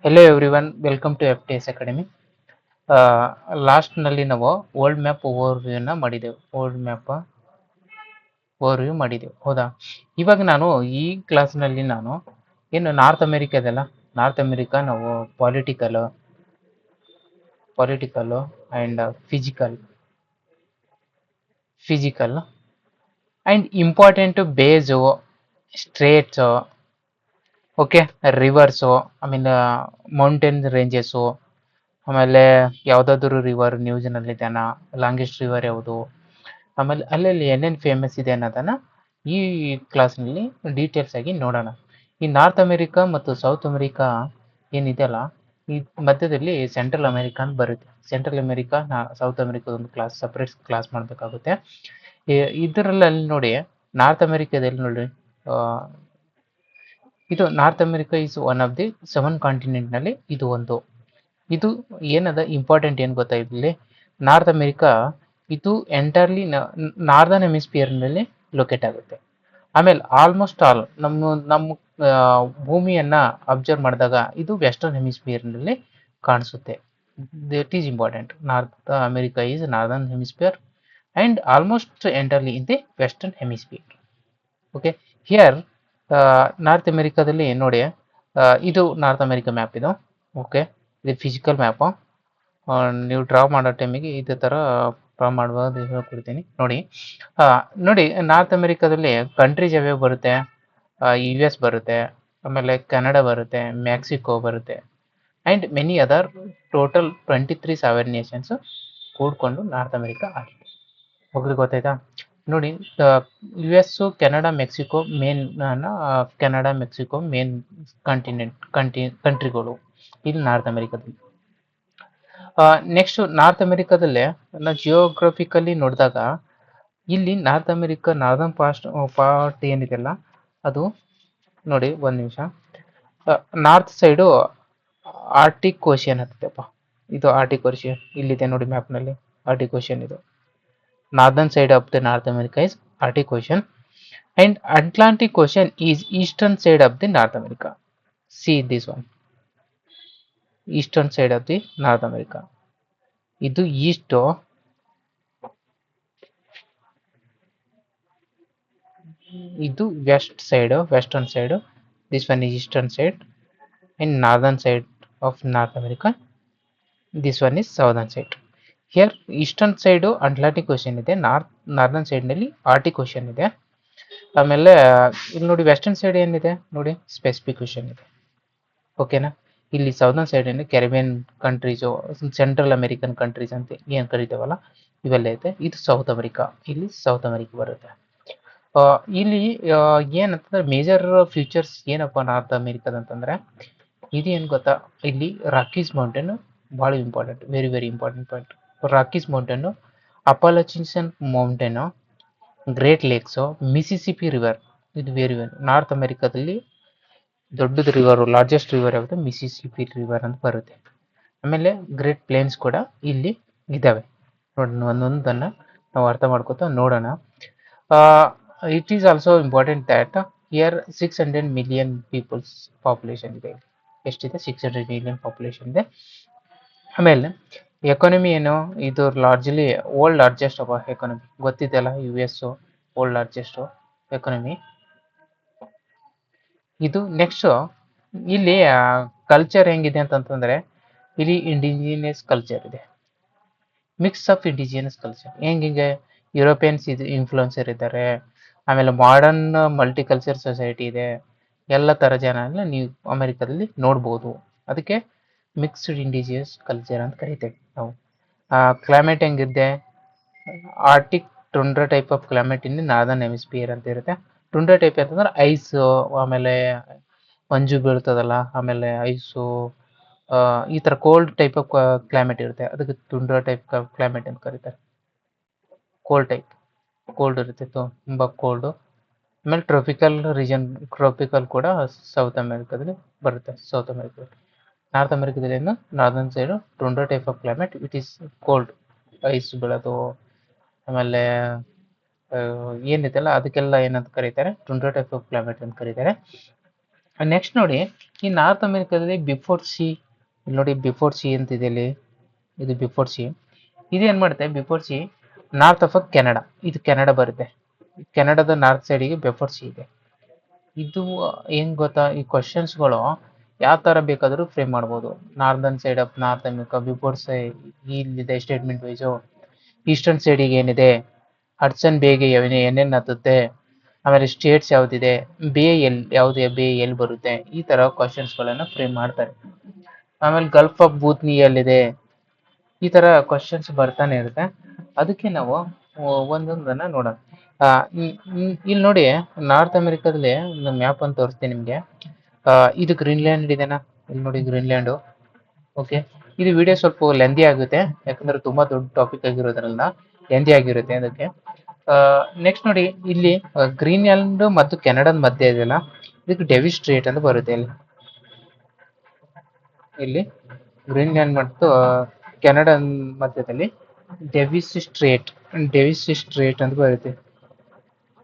Hello everyone, welcome to FTS Academy. ಲಾಸ್ಟ್ನಲ್ಲಿ ನಾವು world map ಓವರ್ವ್ಯೂನ ಮಾಡಿದೆವು. Overview ಮಾಡಿದೆವು, ಹೌದಾ? ಇವಾಗ ನಾನು ಈ ಕ್ಲಾಸ್ನಲ್ಲಿ ನಾನು ಏನು ನಾರ್ತ್ ಅಮೆರಿಕಾದಲ್ಲ, ನಾರ್ತ್ ಅಮೆರಿಕಾ ನಾವು political and physical and important bays, straits, okay, rivers, ಆಮೇಲೆ ಮೌಂಟೇನ್ ರೇಂಜಸ್ಸು, ಆಮೇಲೆ ಯಾವುದಾದ್ರೂ ರಿವರ್ ನ್ಯೂಸ್ನಲ್ಲಿದೆನಾ, ಲಾಂಗೆಸ್ಟ್ ರಿವರ್ ಯಾವುದು, ಆಮೇಲೆ ಅಲ್ಲಲ್ಲಿ ಏನೇನು ಫೇಮಸ್ ಇದೆ ಅನ್ನೋದನ್ನು ಈ ಕ್ಲಾಸ್ನಲ್ಲಿ ಡೀಟೇಲ್ಸ್ ಆಗಿ ನೋಡೋಣ. ಈ ನಾರ್ತ್ ಅಮೆರಿಕಾ ಮತ್ತು ಸೌತ್ ಅಮೆರಿಕಾ ಏನಿದೆಯಲ್ಲ, ಈ ಮಧ್ಯದಲ್ಲಿ ಸೆಂಟ್ರಲ್ ಅಮೆರಿಕಾ ಅಂತ ಬರುತ್ತೆ. ಸೆಂಟ್ರಲ್ ಅಮೆರಿಕಾ, ಸೌತ್ ಅಮೆರಿಕಾದ ಒಂದು ಸಪ್ರೇಟ್ ಕ್ಲಾಸ್ ಮಾಡಬೇಕಾಗುತ್ತೆ. ಇದರಲ್ಲಿ ಅಲ್ಲಿ ನೋಡಿ, ನಾರ್ತ್ ಅಮೆರಿಕಾದಲ್ಲಿ ನೋಡಿ, ಇದು North America is one of the 7 ಕಾಂಟಿನೆಂಟ್ನಲ್ಲಿ ಇದು ಒಂದು. ಇದು ಏನದ ಇಂಪಾರ್ಟೆಂಟ್ ಏನು ಗೊತ್ತಾ, ಇಲ್ಲಿ ನಾರ್ತ್ ಅಮೆರಿಕಾ ಇದು ಎಂಟರ್ಲಿ ನಾರ್ದರ್ನ್ ಹೆಮಿಸ್ಫಿಯರ್ನಲ್ಲಿ ಲೊಕೇಟ್ ಆಗುತ್ತೆ. ಆಮೇಲೆ ಆಲ್ಮೋಸ್ಟ್ ಆಲ್ ನಮ್ಮ ಭೂಮಿಯನ್ನ ಅಬ್ಸರ್ವ್ ಮಾಡಿದಾಗ ಇದು ವೆಸ್ಟರ್ನ್ ಹೆಮಿಸ್ಫಿಯರ್ನಲ್ಲಿ ಕಾಣಿಸುತ್ತೆ. That is important. North America is northern hemisphere and almost entirely in the western hemisphere. Okay, here north ಅಮೆರಿಕಾದಲ್ಲಿ ನೋಡಿ, ಇದು ನಾರ್ತ್ ಅಮೆರಿಕಾ ಮ್ಯಾಪ್ ಇದು. ಓಕೆ, ಇದು ಫಿಸಿಕಲ್ ಮ್ಯಾಪು. ನೀವು ಡ್ರಾ ಮಾಡೋ ಟೈಮಿಗೆ ಇದೇ ಥರ ಡ್ರಾ ಮಾಡ್ಬೋದು ಹೇಳ್ಕೊಡ್ತೀನಿ ನೋಡಿ. ನೋಡಿ, ನಾರ್ತ್ ಅಮೆರಿಕಾದಲ್ಲಿ ಕಂಟ್ರೀಸ್ ಯಾವ್ಯಾವ ಬರುತ್ತೆ? US ಬರುತ್ತೆ, ಆಮೇಲೆ ಕೆನಡಾ ಬರುತ್ತೆ, ಮೆಕ್ಸಿಕೋ ಬರುತ್ತೆ, and many other. Total 23 sovereign nations ಕೂಡ್ಕೊಂಡು ನಾರ್ತ್ ಅಮೆರಿಕಾ ಆಗಿದೆ. ಹೋಗ್ಲಿಕ್ಕೆ ಗೊತ್ತಾಯ್ತಾ? ನೋಡಿ, US, ಕೆನಡಾ, ಮೆಕ್ಸಿಕೋ ಮೇನ್ ಕಂಟ್ರಿಗಳು ಇಲ್ಲಿ ನಾರ್ತ್ ಅಮೆರಿಕಾದಲ್ಲಿ. ನೆಕ್ಸ್ಟ್ ನಾರ್ತ್ ಅಮೆರಿಕಾದಲ್ಲೇ ನಾವು ಜಿಯೋಗ್ರಫಿಕಲಿ ನೋಡಿದಾಗ ಇಲ್ಲಿ ನಾರ್ತ್ ಅಮೆರಿಕಾ ನಾರ್ದರ್ನ್ ಪಾರ್ಟ್ ಏನಿದೆಯಲ್ಲ ಅದು ನೋಡಿ, ಒಂದು ನಿಮಿಷ. ನಾರ್ತ್ ಸೈಡು ಆರ್ಟಿಕ್ ಓಷಿಯನ್ ಹತ್ತಪ್ಪ. ಇದು ಆರ್ಟಿಕ್ ಓಷಿಯನ್ ಇಲ್ಲಿದೆ ನೋಡಿ ಮ್ಯಾಪ್ನಲ್ಲಿ. ಆರ್ಟಿಕ್ ಓಷಿಯನ್ ಇದು northern side of the North America is Arctic Ocean, and Atlantic Ocean is eastern side of the North America. See this one, eastern side of the North America. ಇದು east, ಇದು west side, western side. This one is eastern side and northern side of North America. This one is southern side. Here eastern side Atlantic ocean ಇದೆ, northern ಸೈಡ್ನಲ್ಲಿ Arctic ocean ಇದೆ. ಆಮೇಲೆ ಇಲ್ಲಿ ನೋಡಿ western side ಏನಿದೆ ನೋಡಿ, specific ocean ಇದೆ. ಓಕೆನಾ? ಇಲ್ಲಿ ಸೌದರ್ನ್ ಸೈಡ್ ಏನು Caribbean countries, central American countries ಅಂತ ಏನು ಕರಿತೇವಲ್ಲ, ಇವೆಲ್ಲ ಇದೆ. ಇದು ಸೌತ್ ಅಮೆರಿಕಾ, ಇಲ್ಲಿ ಸೌತ್ ಅಮೆರಿಕಾ ಬರುತ್ತೆ. ಇಲ್ಲಿ ಏನಂತಂದ್ರೆ ಮೇಜರ್ ಫ್ಯೂಚರ್ಸ್ ಏನಪ್ಪ ನಾರ್ತ್ ಅಮೆರಿಕಾದ ಅಂತಂದ್ರೆ, ಇದು ಏನು ಗೊತ್ತಾ, ಇಲ್ಲಿ ರಾಕೀಸ್ ಮೌಂಟೇನ್ ಭಾಳ important, very very important point. Rockies mountain, Appalachians mountain, Great Lakes, Mississippi River. ಇದು ವೆರಿ ವೆರಿ ನಾರ್ತ್ ಅಮೆರಿಕಾದಲ್ಲಿ ದೊಡ್ಡದು ರಿವರು, ಲಾರ್ಜೆಸ್ಟ್ ರಿವರ್ ಯಾವುದು? ಮಿಸಿಸಿಪಿ ರಿವರ್ ಅಂತ ಬರುತ್ತೆ. ಆಮೇಲೆ ಗ್ರೇಟ್ ಪ್ಲೇನ್ಸ್ ಕೂಡ ಇಲ್ಲಿ ಇದ್ದಾವೆ ನೋಡಿ. ಒಂದೊಂದನ್ನು ನಾವು ಅರ್ಥ ಮಾಡ್ಕೋತಾ ನೋಡೋಣ. It is also important that here 600 million peoples population ಇದೆ. ಎಷ್ಟಿದೆ? 600 ಮಿಲಿಯನ್ ಪಾಪ್ಯುಲೇಷನ್ ಇದೆ. ಆಮೇಲೆ ಎಕಾನಮಿ ಏನು? ಇದು ಲಾರ್ಜ್ಲಿ ವರ್ಲ್ಡ್ ಲಾರ್ಜೆಸ್ಟ್ ಎಕಾನಮಿ ಗೊತ್ತಿದೆಯಲ್ಲ, US ವರ್ಲ್ಡ್ ಲಾರ್ಜೆಸ್ಟ್ ಎಕಾನಮಿ ಇದು. ನೆಕ್ಸ್ಟ್ ಇಲ್ಲಿ ಕಲ್ಚರ್ ಹೆಂಗಿದೆ ಅಂತಂತಂದ್ರೆ, ಇಲ್ಲಿ ಇಂಡಿಜಿನಿಯಸ್ ಕಲ್ಚರ್ ಇದೆ, ಮಿಕ್ಸ್ ಆಫ್ ಇಂಡಿಜಿನಿಯಸ್ ಕಲ್ಚರ್. ಹೆಂಗೆ ಯುರೋಪಿಯನ್ಸ್ ಇದು ಇನ್ಫ್ಲುಯೆನ್ಸರ್ ಇದ್ದಾರೆ, ಆಮೇಲೆ ಮಾಡರ್ನ್ ಮಲ್ಟಿಕಲ್ಚರ್ ಸೊಸೈಟಿ ಇದೆ. ಎಲ್ಲ ಥರ ಜನ ಎಲ್ಲ ನೀವು ಅಮೆರಿಕಾದಲ್ಲಿ ನೋಡ್ಬೋದು. ಅದಕ್ಕೆ ಮಿಕ್ಸ್ಡ್ ಇಂಡಿಜಿಯಸ್ ಕಲ್ಚರ್ ಅಂತ ಕರಿತೇವೆ ನಾವು. ಕ್ಲೈಮೇಟ್ ಹೆಂಗಿದೆ? Arctic tundra type of climate in northern hemisphere ಅಂತ ಇರುತ್ತೆ. ಟುಂಡ್ರಾ ಟೈಪ್ ಅಂತಂದ್ರೆ ಐಸು, ಆಮೇಲೆ ಮಂಜು ಬೀಳ್ತದಲ್ಲ, ಆಮೇಲೆ ಐಸು, ಈ ಥರ ಕೋಲ್ಡ್ ಟೈಪ್ ಆಫ್ ಕ್ಲೈಮೇಟ್ ಇರುತ್ತೆ. ಅದಕ್ಕೆ ಟುಂಡ್ರಾ ಟೈಪ್ ಕ್ಲೈಮೇಟ್ ಅಂತ ಕರೀತಾರೆ. ಕೋಲ್ಡ್ ಟೈಪ್, ಕೋಲ್ಡ್ ಇರುತ್ತೆ, ತುಂಬ ಕೋಲ್ಡು. ಆಮೇಲೆ ಟ್ರಾಪಿಕಲ್ ರೀಜನ್, ಟ್ರಾಪಿಕಲ್ ಕೂಡ ಸೌತ್ ಅಮೆರಿಕಾದಲ್ಲಿ ಬರುತ್ತೆ. ಸೌತ್ ಅಮೆರಿಕಾದಲ್ಲಿ, ನಾರ್ತ್ ಅಮೆರಿಕಾದಲ್ಲಿ ಏನು northern side tundra type of climate, it is cold, ice ಬೀಳೋದು. ಆಮೇಲೆ ಏನಿದೆಯಲ್ಲ ಅದಕ್ಕೆಲ್ಲ ಏನಂತ ಕರೀತಾರೆ? ಟುಂಡ್ರಾ ಟೈಪ್ ಆಫ್ ಕ್ಲೈಮೇಟ್ ಅಂತ ಕರೀತಾರೆ. ನೆಕ್ಸ್ಟ್ ನೋಡಿ, ಈ ನಾರ್ತ್ ಅಮೆರಿಕಾದಲ್ಲಿ ಬಿಫೋರ್ ಸಿ, ನೋಡಿ ಬಿಫೋರ್ ಸಿ ಅಂತಿದೆ ಇಲ್ಲಿ, ಇದು ಬಿಫೋರ್ ಸಿ. ಇದು ಏನು ಮಾಡುತ್ತೆ, before C north of Canada, ಇದು ಕೆನಡಾ ಬರುತ್ತೆ. ಕೆನಡಾದ ನಾರ್ತ್ ಸೈಡಿಗೆ ಬಿಫೋರ್ ಸಿ ಇದೆ. ಇದು ಹೆಂಗ್ ಗೊತ್ತಾ, ಈ ಕ್ವಶನ್ಸ್ಗಳು ಯಾವ ಥರ ಬೇಕಾದರೂ ಫ್ರೇಮ್ ಮಾಡ್ಬೋದು. Northern side of north America before ಸೈ ಇಲ್ಲಿದೆ ಸ್ಟೇಟ್ಮೆಂಟ್ ವೈಸು. ಈಸ್ಟರ್ನ್ ಸೈಡಿಗೆ ಏನಿದೆ, ಹಡ್ಸನ್ ಬೇಗೆ ಏನೇನು ಹತ್ತುತ್ತೆ, ಆಮೇಲೆ ಸ್ಟೇಟ್ಸ್ ಯಾವುದಿದೆ, ಬೇ ಎಲ್ಲಿ ಯಾವುದೇ ಬೇ ಎಲ್ಲಿ ಬರುತ್ತೆ, ಈ ಥರ ಕ್ವಶನ್ಸ್ಗಳನ್ನು ಫ್ರೇಮ್ ಮಾಡ್ತಾರೆ. ಆಮೇಲೆ ಗಲ್ಫ್ ಆಫ್ ಬೂತ್ನಿ ಎಲ್ಲಿದೆ, ಈ ಥರ ಕ್ವಶನ್ಸ್ ಬರ್ತಾನೆ ಇರುತ್ತೆ. ಅದಕ್ಕೆ ನಾವು ಒಂದೊಂದನ್ನು ನೋಡೋಣ. ಇಲ್ಲಿ ನೋಡಿ, ನಾರ್ತ್ ಅಮೆರಿಕಾದಲ್ಲಿ ಒಂದು ಮ್ಯಾಪ್ ಅಂತ ತೋರಿಸ್ತೀನಿ ನಿಮಗೆ. ಇದು ಗ್ರೀನ್ಲ್ಯಾಂಡ್ ಇದೆನಾ, ಇಲ್ಲಿ ನೋಡಿ ಗ್ರೀನ್ಲ್ಯಾಂಡು. ಓಕೆ, ಇದು ವಿಡಿಯೋ ಸ್ವಲ್ಪ ಲೆಂದಿ ಆಗುತ್ತೆ, ಯಾಕಂದ್ರೆ ತುಂಬಾ ದೊಡ್ಡ ಟಾಪಿಕ್ ಆಗಿರೋದ್ರಿಂದ ಲೆಂದಿ ಆಗಿರುತ್ತೆ ಅದಕ್ಕೆ. ನೆಕ್ಸ್ಟ್ ನೋಡಿ, ಇಲ್ಲಿ ಗ್ರೀನ್ಲ್ಯಾಂಡ್ ಮತ್ತು ಕೆನಡಾದ ಮಧ್ಯೆ ಇದೆಯಲ್ಲ, ಇದಕ್ಕೆ ಡೆವಿಸ್ ಸ್ಟ್ರೇಟ್ ಅಂತ ಬರುತ್ತೆ. ಇಲ್ಲಿ ಗ್ರೀನ್ಲ್ಯಾಂಡ್ ಮತ್ತು ಕೆನಡಾ ಮಧ್ಯದಲ್ಲಿ ಡೆವಿಸ್ ಸ್ಟ್ರೇಟ್ ಅಂತ ಬರುತ್ತೆ.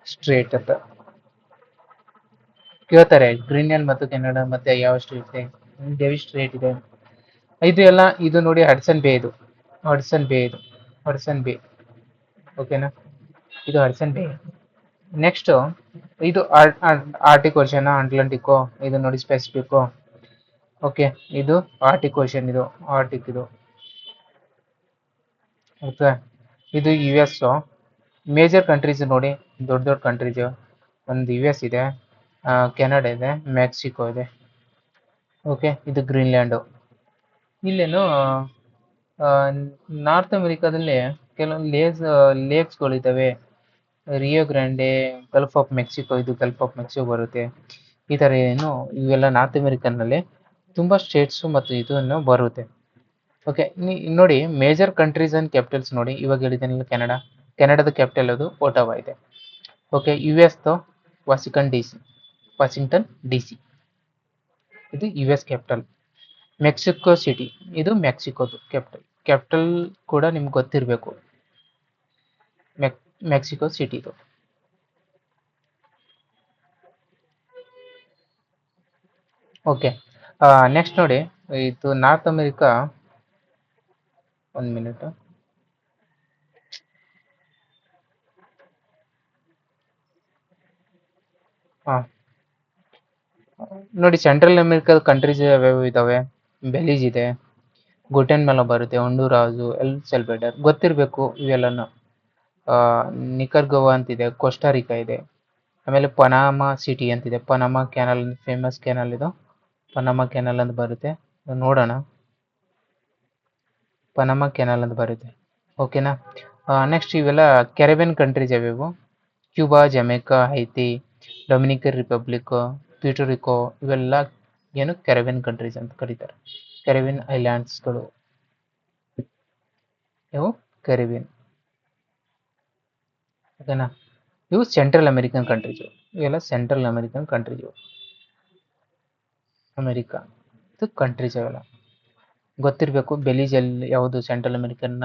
ಸ್ಟ್ರೇಟ್ ಅಂತ ಕೇಳ್ತಾರೆ, ಗ್ರೀನ್ಲ್ಯಾಂಡ್ ಮತ್ತು ಕೆನಡಾ ಮಧ್ಯೆ ಯಾವ ಸ್ಟ್ರೇಟ್ ಇದೆ, ಡೆವಿಸ್ ಸ್ಟ್ರೇಟ್ ಇದೆ. ಇದು ಎಲ್ಲ ಇದು ನೋಡಿ ಹಡ್ಸನ್ ಬೇ, ಇದು ಹಡ್ಸನ್ ಬೇ, ಹಡ್ಸನ್ ಬೇ. ಓಕೆನಾ, ಇದು ಹಡ್ಸನ್ ಬೇ. ನೆಕ್ಸ್ಟ್ ಇದು ಆರ್ಟಿಕ್ ಓಷನ್, ಅಟ್ಲಾಂಟಿಕ್, ಇದು ನೋಡಿ ಸ್ಪೆಸಿಫಿಕ್. ಓಕೆ, ಇದು ಆರ್ಟಿಕ್ ಓಷನ್, ಇದು ಆರ್ಟಿಕ್, ಇದು ಓಕೆ. ಇದು ಯು ಎಸ್ ಮೇಜರ್ ಕಂಟ್ರೀಸ್ ನೋಡಿ, ದೊಡ್ಡ ದೊಡ್ಡ ಕಂಟ್ರೀಸ್. ಒಂದು ಯು ಎಸ್ ಇದೆ, ಕೆನಡಾ ಇದೆ, ಮೆಕ್ಸಿಕೋ ಇದೆ. ಓಕೆ, ಇದು ಗ್ರೀನ್ಲ್ಯಾಂಡು. ಇಲ್ಲೇನು ನಾರ್ತ್ ಅಮೆರಿಕಾದಲ್ಲಿ ಕೆಲವೊಂದು ಲೇಕ್ಸ್ಗಳಿದ್ದಾವೆ. ರಿಯೋ ಗ್ರ್ಯಾಂಡೆ, ಗಲ್ಫ್ ಆಫ್ ಮೆಕ್ಸಿಕೋ, ಇದು ಗಲ್ಫ್ ಆಫ್ ಮೆಕ್ಸಿಕೋ ಬರುತ್ತೆ. ಈ ಥರ ಏನು ಇವೆಲ್ಲ ನಾರ್ತ್ ಅಮೆರಿಕನ್ನಲ್ಲಿ ತುಂಬ ಸ್ಟೇಟ್ಸು ಮತ್ತು ಇದನ್ನು ಬರುತ್ತೆ. ಓಕೆ, ನೋಡಿ ಮೇಜರ್ ಕಂಟ್ರೀಸ್ ಆ್ಯಂಡ್ ಕ್ಯಾಪಿಟಲ್ಸ್ ನೋಡಿ. ಇವಾಗ ಹೇಳಿದ್ದೇನೆ ಕೆನಡಾ, ಕೆನಡಾದ ಕ್ಯಾಪಿಟಲ್ ಅದು ಓಟಾವಾ ಇದೆ. ಓಕೆ, ಯು ಎಸ್ದು ವಾಷಿಂಗ್ಟನ್ ಡಿ ಸಿ, ಇದು U S capital. Mexico City, ಇದು ಮೆಕ್ಸಿಕೋದು ಕ್ಯಾಪಿಟಲ್ ಕೂಡ ನಿಮ್ಗೆ ಗೊತ್ತಿರಬೇಕು, ಮೆಕ್ಸಿಕೋ ಸಿಟಿದು. ಓಕೆ, ನೆಕ್ಸ್ಟ್ ನೋಡಿ, ಇದು ನಾರ್ತ್ ಅಮೆರಿಕಾ. ಒಂದು ಮಿನಿಟ್. ಹಾಂ ನೋಡಿ, ಸೆಂಟ್ರಲ್ ಅಮೆರಿಕದ ಕಂಟ್ರೀಸ್ ಯಾವ್ಯಾವ ಇದ್ದಾವೆ, ಬೆಲೀಜ್ ಇದೆ, ಗುಟೆನ್ಮೇಲ ಬರುತ್ತೆ, ಹೊಂಡುರಾಜು, ಎಲ್ ಸೆಲ್ವೆಡರ್ ಗೊತ್ತಿರಬೇಕು ಇವೆಲ್ಲನೂ. ನಿಕರ್ಗೋವಾ ಅಂತಿದೆ, ಕೋಸ್ಟಾರಿಕಾ ಇದೆ, ಆಮೇಲೆ ಪನಾಮಾ ಸಿಟಿ ಅಂತಿದೆ, ಪನಾಮಾ ಕ್ಯಾನಲ್ ಫೇಮಸ್ ಕ್ಯಾನಲ್ ಇದು, ಪನಾಮಾ ಕ್ಯಾನಲ್ ಅಂತ ಬರುತ್ತೆ, ನೋಡೋಣ. ಪನಾಮಾ ಕ್ಯಾನಲ್ ಅಂತ ಬರುತ್ತೆ. ಓಕೆನಾ, ನೆಕ್ಸ್ಟ್ ಇವೆಲ್ಲ ಕೆರೆಬಿಯನ್ ಕಂಟ್ರೀಸ್ ಯಾವ್ಯಾವು, ಕ್ಯೂಬಾ, ಜಮೈಕಾ, ಹೈತಿ, ಡೊಮಿನಿಕನ್ ರಿಪಬ್ಲಿಕ್, ಪ್ಯೂಟರಿಕೋ, ಇವೆಲ್ಲ ಏನು ಕೆರೆಬಿಯನ್ ಕಂಟ್ರೀಸ್ ಅಂತ ಕರೀತಾರೆ. ಕೆರೆಬಿಯನ್ ಐಲ್ಯಾಂಡ್ಸ್ಗಳು ಇವು ಕೆರೆಬಿಯನ್. ಓಕೆನಾ, ಇವು ಸೆಂಟ್ರಲ್ ಅಮೆರಿಕನ್ ಕಂಟ್ರೀಸ್, ಇವೆಲ್ಲ ಸೆಂಟ್ರಲ್ ಅಮೆರಿಕನ್ ಕಂಟ್ರೀಸ್. ಅಮೆರಿಕಾ ಇದು ಕಂಟ್ರೀಸ್ ಅವೆಲ್ಲ ಗೊತ್ತಿರಬೇಕು. ಬೆಲೀಜಲ್ಲಿ ಯಾವುದು ಸೆಂಟ್ರಲ್ ಅಮೆರಿಕನ್ನ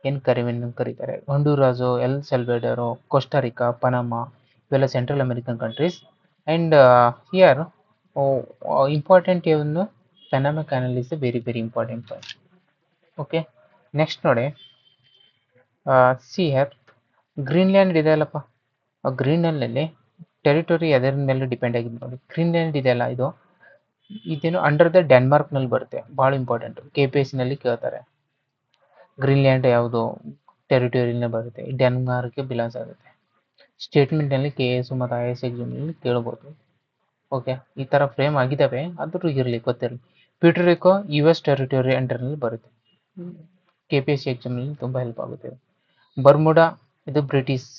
ಏನು ಕೆರೆಬಿಯನ್ ಕರೀತಾರೆ. Honduras, El Salvador, Costa Rica, Panama, ಇವೆಲ್ಲ Central American countries. And here important ಏನು, Panama Canal is a very very important point. Okay, next ನೋಡಿ, ಸಿ ಹಿಯರ್ ಗ್ರೀನ್ಲ್ಯಾಂಡ್ ಇದೆ ಅಲ್ಲಪ್ಪ, ಗ್ರೀನ್ಲ್ಯಾಂಡಲ್ಲಿ ಟೆರಿಟರಿ ಅದರ ಮೇಲೆ ಡಿಪೆಂಡ್ ಆಗಿದೆ ನೋಡಿ. ಗ್ರೀನ್ಲ್ಯಾಂಡ್ ಇದೆಯಲ್ಲ, ಇದೇನು ಅಂಡರ್ ದ ಡೆನ್ಮಾರ್ಕ್ನಲ್ಲಿ ಬರುತ್ತೆ, ಭಾಳ ಇಂಪಾರ್ಟೆಂಟ್. KPSC ಕೇಳ್ತಾರೆ, ಗ್ರೀನ್ಲ್ಯಾಂಡ್ ಯಾವುದು ಟೆರಿಟರಿನೇ ಬರುತ್ತೆ, ಡೆನ್ಮಾರ್ಕ್ಗೆ ಬಿಲಾಂಗ್ಸ್ ಆಗುತ್ತೆ. ಸ್ಟೇಟ್ಮೆಂಟ್ನಲ್ಲಿ KS ಮತ್ತು IS ಎಕ್ಸಾಮ್ನಲ್ಲಿ ಕೇಳ್ಬೋದು. ಓಕೆ, ಈ ಥರ ಫ್ರೇಮ್ ಆಗಿದ್ದಾವೆ, ಆದರೂ ಇರಲಿ ಗೊತ್ತಿರಲಿ. ಪ್ಯೂಟರಿಕೋ US ಟೆರಿಟರಿ ಅಂಡರ್ನಲ್ಲಿ ಬರುತ್ತೆ, KPSC ಎಕ್ಸಾಮ್ನಲ್ಲಿ ತುಂಬ ಹೆಲ್ಪ್ ಆಗುತ್ತೆ. ಬರ್ಮುಡಾ ಇದು ಬ್ರಿಟಿಷ್,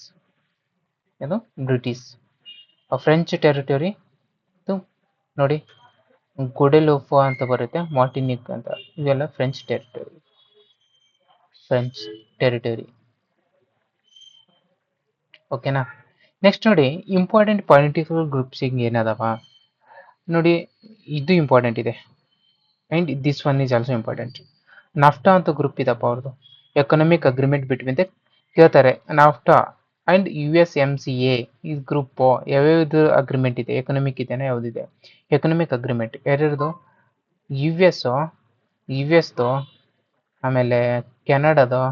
ಇದು ಬ್ರಿಟಿಷ್. ಫ್ರೆಂಚ್ ಟೆರಿಟರಿ ಇದು ನೋಡಿ, ಗುಡೆಲೋಫೋ ಅಂತ ಬರುತ್ತೆ, ಮಾರ್ಟಿನಿಕ್ ಅಂತ, ಇವೆಲ್ಲ ಫ್ರೆಂಚ್ ಟೆರಿಟರಿ. ಓಕೆನಾ, ನೆಕ್ಸ್ಟ್ ನೋಡಿ, ಇಂಪಾರ್ಟೆಂಟ್ ಪೊಲಿಟಿಕಲ್ ಗ್ರೂಪ್ಸಿಗೆ ಏನದವ ನೋಡಿ, ಇದು ಇಂಪಾರ್ಟೆಂಟ್ ಇದೆ. And this one is also important. ನಾಫ್ಟಾ ಅಂತ ಗ್ರೂಪ್ ಇದಪ್ಪ ಅವ್ರದ್ದು, ಎಕನಾಮಿಕ್ ಅಗ್ರಿಮೆಂಟ್ ಬಿಟ್ವೀನ್ ದ ಕೇಳ್ತಾರೆ. ನಾಫ್ಟಾ ಅಂಡ್ USMCA ಈ ಗ್ರೂಪ್ ಯಾವ್ಯಾವ್ದು ಅಗ್ರಿಮೆಂಟ್ ಇದೆ, ಎಕನಾಮಿಕ್ ಇದೆನಾ ಯಾವುದಿದೆ, ಎಕನಾಮಿಕ್ ಅಗ್ರಿಮೆಂಟ್ ಯಾರ್ಯಾರ್ದು, ಯು ಎಸ್ದು, ಆಮೇಲೆ ಕೆನಡಾದು,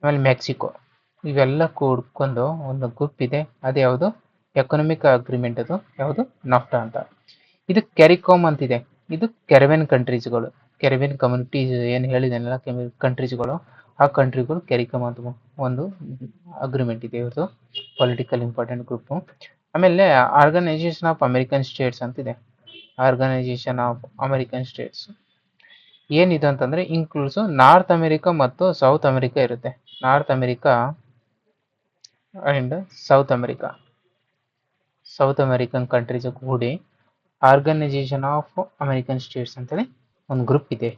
ಆಮೇಲೆ ಮೆಕ್ಸಿಕೋ, ಇವೆಲ್ಲ ಕೂಡ್ಕೊಂಡು ಒಂದು ಗ್ರೂಪ್ ಇದೆ, ಅದು ಯಾವುದು ಎಕನಾಮಿಕ್ ಅಗ್ರಿಮೆಂಟ್, ಅದು ಯಾವುದು ನಾಫ್ಟಾ ಅಂತ. ಇದು ಕ್ಯಾರಿಕಾಮ್ ಅಂತಿದೆ, ಇದು ಕೆರಿಬಿಯನ್ ಕಂಟ್ರೀಸ್ಗಳು, ಕೆರಿಬಿಯನ್ ಕಮ್ಯುನಿಟೀಸ್ ಏನು ಹೇಳಿದೆನಲ್ಲ ಕಂಟ್ರೀಸ್ಗಳು, ಆ ಕಂಟ್ರಿಗಳು ಕ್ಯಾರಿಕಾಮ್ ಅಂತ ಒಂದು ಅಗ್ರಿಮೆಂಟ್ ಇದೆ, ಇವ್ರದ್ದು ಪೊಲಿಟಿಕಲ್ ಇಂಪಾರ್ಟೆಂಟ್ ಗ್ರೂಪು. ಆಮೇಲೆ ಆರ್ಗನೈಸೇಷನ್ ಆಫ್ ಅಮೆರಿಕನ್ ಸ್ಟೇಟ್ಸ್ ಅಂತಿದೆ, ಆರ್ಗನೈಸೇಷನ್ ಆಫ್ ಅಮೆರಿಕನ್ ಸ್ಟೇಟ್ಸ್ ಏನಿದೆ ಅಂತಂದ್ರೆ ಇನ್ಕ್ಲೂಡ್ಸ್ ನಾರ್ತ್ ಅಮೆರಿಕಾ ಮತ್ತು ಸೌತ್ ಅಮೆರಿಕಾ ಇರುತ್ತೆ. North America and south American countries ಕೂಡಿ ಆರ್ಗನೈಸೇಷನ್ ಆಫ್ ಅಮೆರಿಕನ್ ಸ್ಟೇಟ್ಸ್ ಅಂತೇಳಿ ಒಂದು ಗ್ರೂಪ್ ಇದೆ,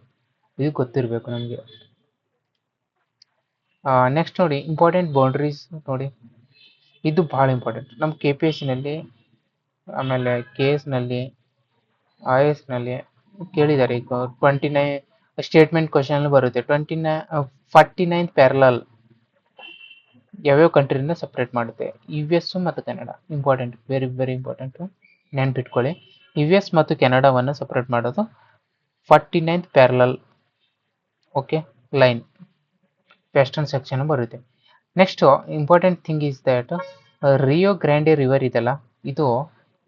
ಇದು ಗೊತ್ತಿರಬೇಕು ನಮಗೆ. ನೆಕ್ಸ್ಟ್ ನೋಡಿ ಇಂಪಾರ್ಟೆಂಟ್ ಬೌಂಡ್ರೀಸ್ ನೋಡಿ, ಇದು ಬಹಳ ಇಂಪಾರ್ಟೆಂಟ್ ನಮ್ಮ KPSC ಆಮೇಲೆ KS IS ಕೇಳಿದ್ದಾರೆ. ಈಗ 29 ಸ್ಟೇಟ್ಮೆಂಟ್ ಕ್ವಶನ್ ಬರುತ್ತೆ. 49 ಪ್ಯಾರಲಲ್ ಯಾವ್ಯಾವ ಕಂಟ್ರಿನ ಸಪ್ರೇಟ್ ಮಾಡುತ್ತೆ, US ಮತ್ತು Canada. Important, very very important, ನೆನ್ಪಿಟ್ಕೊಳ್ಳಿ. US ಮತ್ತು ಕೆನಡಾವನ್ನು ಸಪ್ರೇಟ್ ಮಾಡೋದು 49 parallel, okay, line western section ಬರುತ್ತೆ. Next important thing is that Rio Grande river ಇದೆಲ್ಲ, ಇದು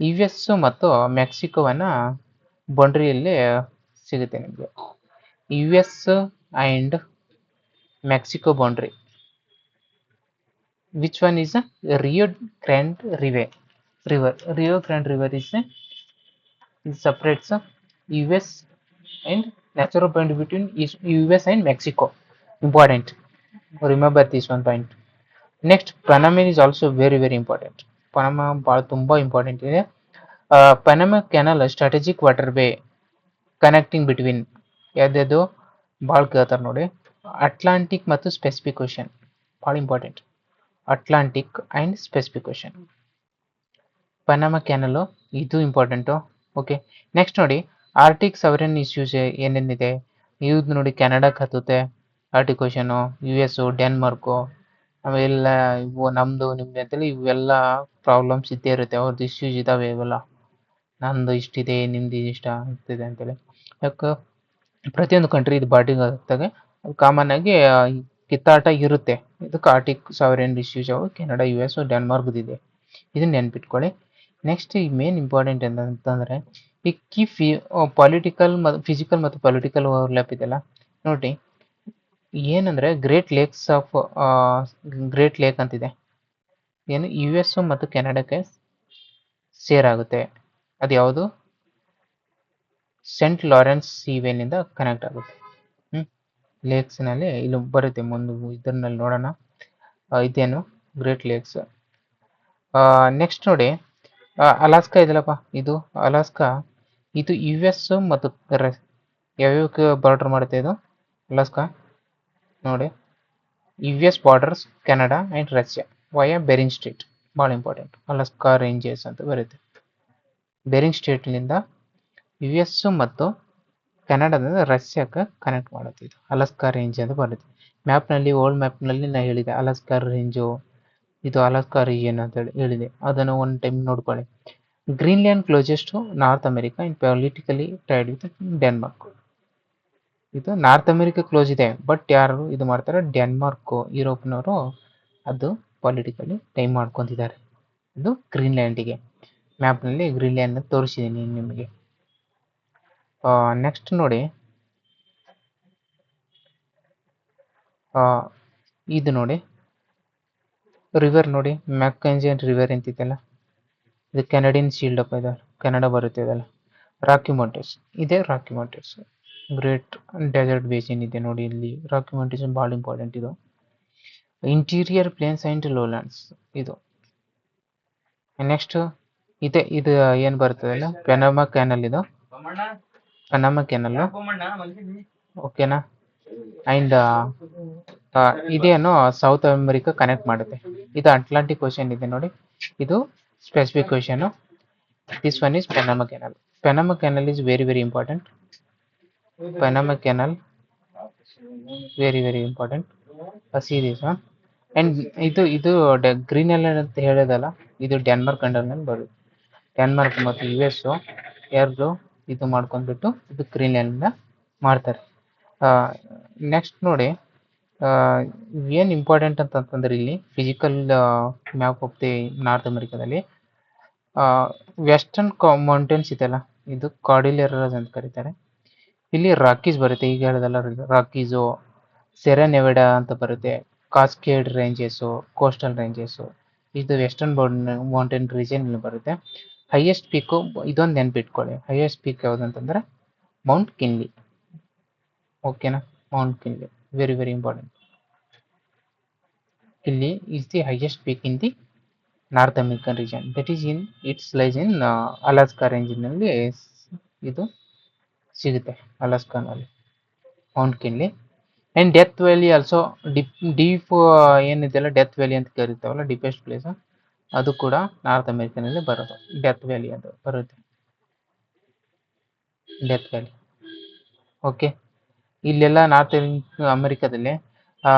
US ಮತ್ತು ಮೆಕ್ಸಿಕೋವನ್ನ ಬೌಂಡ್ರಿಯಲ್ಲಿ ಸಿಗುತ್ತೆ ನಿಮಗೆ. US and Mexico boundary, which one is a Rio Grande River. Rio Grande River is separates US and natural boundary between US and Mexico. Important, remember this one point. Next, Panama is also very very important. Panama ಭಾಳ ತುಂಬಾ important ಇದೆ. Panama Canal strategic waterway connecting between ಯಾವ್ದು ಭಾಳ ಕೇಳ್ತಾರೆ ನೋಡಿ, Atlantic ಮತ್ತು Pacific Ocean, ಭಾಳ important. Atlantic and Pacific Ocean, Panama Canal, ಇದು ಇಂಪಾರ್ಟೆಂಟು. ಓಕೆ, ನೆಕ್ಸ್ಟ್ ನೋಡಿ ಆರ್ಟಿಕ್ ಸವರೆನ್ ಇಶ್ಯೂಸ್ ಏನೇನಿದೆ, ಇವ್ದು ನೋಡಿ ಕೆನಡಾಕ್ಕೆ ಹತ್ತುತ್ತೆ ಆರ್ಟಿಕ್ ಓಷನು, US, ಡೆನ್ಮಾರ್ಕು, ಅವೆಲ್ಲ ಇವು ನಮ್ಮದು ನಿಮ್ಮದು ಅಂತೇಳಿ ಇವೆಲ್ಲ ಪ್ರಾಬ್ಲಮ್ಸ್ ಇದ್ದೇ ಇರುತ್ತೆ, ಅವ್ರದ್ದು ಇಶ್ಯೂಸ್ ಇದ್ದಾವೆ ಇವೆಲ್ಲ, ನಂದು ಇಷ್ಟಿದೆ ನಿಮ್ದು ಇಷ್ಟ ಆಗ್ತಿದೆ ಅಂತೇಳಿ. ಯಾಕೆ ಪ್ರತಿಯೊಂದು ಕಂಟ್ರಿ ಇದು ಬಾರ್ಡಿಂಗ್ ಕಾಮನ್ ಆಗಿ ಕಿತ್ತಾಟ ಇರುತ್ತೆ. ಇದಕ್ಕೆ ಆರ್ಟಿಕ್ ಸಾವರೆನ್ ಇಶ್ಯೂಸ್ ಅವು ಕೆನಡಾ, US, ಡೆನ್ಮಾರ್ಕ್ದಿದೆ, ಇದನ್ನ ನೆನ್ಪಿಟ್ಕೊಳ್ಳಿ. ನೆಕ್ಸ್ಟ್ ಈ ಮೇನ್ ಇಂಪಾರ್ಟೆಂಟ್ ಅಂತಂದರೆ ಈ ಪೊಲಿಟಿಕಲ್ ಫಿಸಿಕಲ್ ಮತ್ತು ಪೊಲಿಟಿಕಲ್ ಓವರ್ಲ್ಯಾಪ್ ಇದೆಲ್ಲ ನೋಡಿ. ಏನಂದರೆ ಗ್ರೇಟ್ ಲೇಕ್ ಅಂತಿದೆ, ಏನು US ಮತ್ತು ಕೆನಡಾಕ್ಕೆ ಸೇರ್ ಆಗುತ್ತೆ. ಅದು ಯಾವುದು ಸೆಂಟ್ ಲಾರೆನ್ಸ್ ಸೀವೇನಿಂದ ಕನೆಕ್ಟ್ ಆಗುತ್ತೆ. ಲೇಕ್ಸ್ನಲ್ಲಿ ಇಲ್ಲಿ ಬರುತ್ತೆ, ಮುಂದೆ ಇದರಲ್ಲಿ ನೋಡೋಣ. ಇದೇನು ಗ್ರೇಟ್ ಲೇಕ್ಸ್. ನೆಕ್ಸ್ಟ್ ನೋಡಿ ಅಲಾಸ್ಕಾ ಇದೆಯಲ್ಲಪ್ಪ, ಇದು ಅಲಾಸ್ಕಾ, ಇದು US ಮತ್ತು ಯಾವ್ಯಾವಕ್ಕೆ ಬಾರ್ಡರ್ ಮಾಡುತ್ತೆ ಇದು ಅಲಾಸ್ಕಾ ನೋಡಿ. US borders Canada and Russia via Bering straight, ಭಾಳ ಇಂಪಾರ್ಟೆಂಟ್. ಅಲಾಸ್ಕಾ ರೇಂಜಸ್ ಅಂತ ಬರುತ್ತೆ. ಬೆರಿಂಗ್ ಸ್ಟ್ರೇಟ್ನಿಂದ US ಮತ್ತು ಕೆನಡಾದಿಂದ ರಷ್ಯಾಕ್ಕೆ ಕನೆಕ್ಟ್ ಮಾಡುತ್ತೆ, ಇದು ಅಲಾಸ್ಕಾ ರೇಂಜ್ ಅಂತ ಬರುತ್ತೆ. ಮ್ಯಾಪ್ನಲ್ಲಿ, ಓಲ್ಡ್ ಮ್ಯಾಪ್ನಲ್ಲಿ ನಾನು ಹೇಳಿದೆ ಅಲಾಸ್ಕಾ ರೇಂಜು, ಇದು ಅಲಾಸ್ಕಾ ರೀಜಿಯನ್ ಅಂತ ಹೇಳಿದೆ, ಅದನ್ನು ಒಂದು ಟೈಮ್ ನೋಡ್ಕೊಳ್ಳಿ. Greenland closest to North America in politically tied with Denmark. ಇದು ನಾರ್ತ್ ಅಮೆರಿಕಾ ಕ್ಲೋಸ್ ಇದೆ, ಬಟ್ ಯಾರು ಇದು ಮಾಡ್ತಾರೆ, ಡೆನ್ಮಾರ್ಕು, ಯುರೋಪ್ನವರು ಅದು ಪೊಲಿಟಿಕಲಿ ಟೈಮ್ ಮಾಡ್ಕೊತಿದ್ದಾರೆ. ಇದು ಗ್ರೀನ್ಲ್ಯಾಂಡಿಗೆ, ಮ್ಯಾಪ್ನಲ್ಲಿ ಗ್ರೀನ್ಲ್ಯಾಂಡ್ ತೋರಿಸಿದ್ದೀನಿ ನಿಮಗೆ. ನೆಕ್ಸ್ಟ್ ನೋಡಿ ಇದು ನೋಡಿ ರಿವರ್ ನೋಡಿ, ಮ್ಯಾಕೆಂಜಿಯನ್ ರಿವರ್ ಅಂತಿದೆಯಲ್ಲ, ಇದು ಕೆನಡಿಯನ್ ಶೀಲ್ಡ್ ಅಪ್ ಇದೆ, ಕೆನಡಾ ಬರುತ್ತೆ ಇದೆಲ್ಲ. ರಾಕಿ ಮೌಂಟೇನ್ಸ್ ಇದೆ, Rocky Mountains great desert basin ಇದೆ ನೋಡಿ, ಇಲ್ಲಿ ರಾಕಿ ಮೌಂಟೇನ್ಸ್ ಭಾಳ ಇಂಪಾರ್ಟೆಂಟ್. ಇದು ಇಂಟೀರಿಯರ್ ಪ್ಲೇನ್ಸ್ ಆ್ಯಂಡ್ ಲೋಲ್ಯಾಂಡ್ಸ್ ಇದು. ನೆಕ್ಸ್ಟ್ ಇದು ಏನು ಬರ್ತದಲ್ಲ, ಪನಾಮಾ ಕ್ಯಾನಲ್, ಇದು ಪನಾಮಾ ಕ್ಯಾನಲ್, ಓಕೆನಾ. ಆ್ಯಂಡ್ ಇದೇನು ಸೌತ್ ಅಮೆರಿಕಾ ಕನೆಕ್ಟ್ ಮಾಡುತ್ತೆ. ಇದು ಅಟ್ಲಾಂಟಿಕ್ ಓಷನ್ ಇದೆ ನೋಡಿ, ಇದು specific ocean. This one is Panama canal. Panama canal is very very important. Panama canal very very important. See this one. And ಇದು green island ಅಂತ ಹೇಳೋದಲ್ಲ, ಇದು ಡೆನ್ಮಾರ್ಕ್ ಅಂಡರ್ ನಲ್ಲಿ ಬರುತ್ತೆ. ಡೆನ್ಮಾರ್ಕ್ ಮತ್ತು ಯು ಎಸ್ ಎರಡು ಇದು ಮಾಡ್ಕೊಂಡ್ಬಿಟ್ಟು ಇದು ಗ್ರೀನ್ ಐಲ್ಯಾಂಡ್ ಮಾಡ್ತಾರೆ. ನೆಕ್ಸ್ಟ್ ನೋಡಿ, ಏನು ಇಂಪಾರ್ಟೆಂಟ್ ಅಂತಂತಂದ್ರೆ ಇಲ್ಲಿ physical map of the north ಅಮೆರಿಕಾದಲ್ಲಿ ವೆಸ್ಟರ್ನ್ ಮೌಂಟೇನ್ಸ್ ಇದೆಲ್ಲ, ಇದು ಕಾರ್ಡಿಲೆರಸ್ ಅಂತ ಕರೀತಾರೆ. ಇಲ್ಲಿ ರಾಕೀಸ್ ಬರುತ್ತೆ, ಈಗ ಹೇಳೋದಲ್ಲ, ರಾಕೀಸು, ಸೆರಾ ನೆವೆಡಾ ಅಂತ ಬರುತ್ತೆ, ಕಾಸ್ಕೇಡ್ ರೇಂಜಸ್ಸು, ಕೋಸ್ಟಲ್ ರೇಂಜಸ್ಸು, ಇದು ವೆಸ್ಟರ್ನ್ ಮೌಂಟೇನ್ ರೀಜನ್ ಬರುತ್ತೆ. ಹೈಯೆಸ್ಟ್ ಪೀಕು ಇದೊಂದು ನೆನ್ಪಿಟ್ಕೊಳ್ಳಿ, ಹೈಯೆಸ್ಟ್ ಪೀಕ್ ಯಾವುದಂತಂದ್ರೆ ಮೌಂಟ್ ಕಿನ್ಲಿ. ಓಕೆನಾ, Mount Kinley very very important. Kinley is the highest peak in the North American region. That is in its lies in Alaska range ನಲ್ಲಿ ಇದು ಸಿಗುತ್ತೆ, ಅಲಾಸ್ಕಾನಲ್ಲಿ Mount Kinley. And Death Valley also, deep ಏನಿದೆಯಲ್ಲ Death Valley ಅಂತ ಕರಿತಾವಲ್ಲ, deepest place, ಅದು ಕೂಡ north ಅಮೆರಿಕನಲ್ಲಿ ಬರೋದು. ಡೆತ್ ವ್ಯಾಲಿ ಅಂತ ಬರುತ್ತೆ, ಡೆತ್ ವ್ಯಾಲಿ. ಓಕೆ, ಇಲ್ಲೆಲ್ಲ ನಾರ್ತ್ ಅಮೆರಿಕಾದಲ್ಲಿ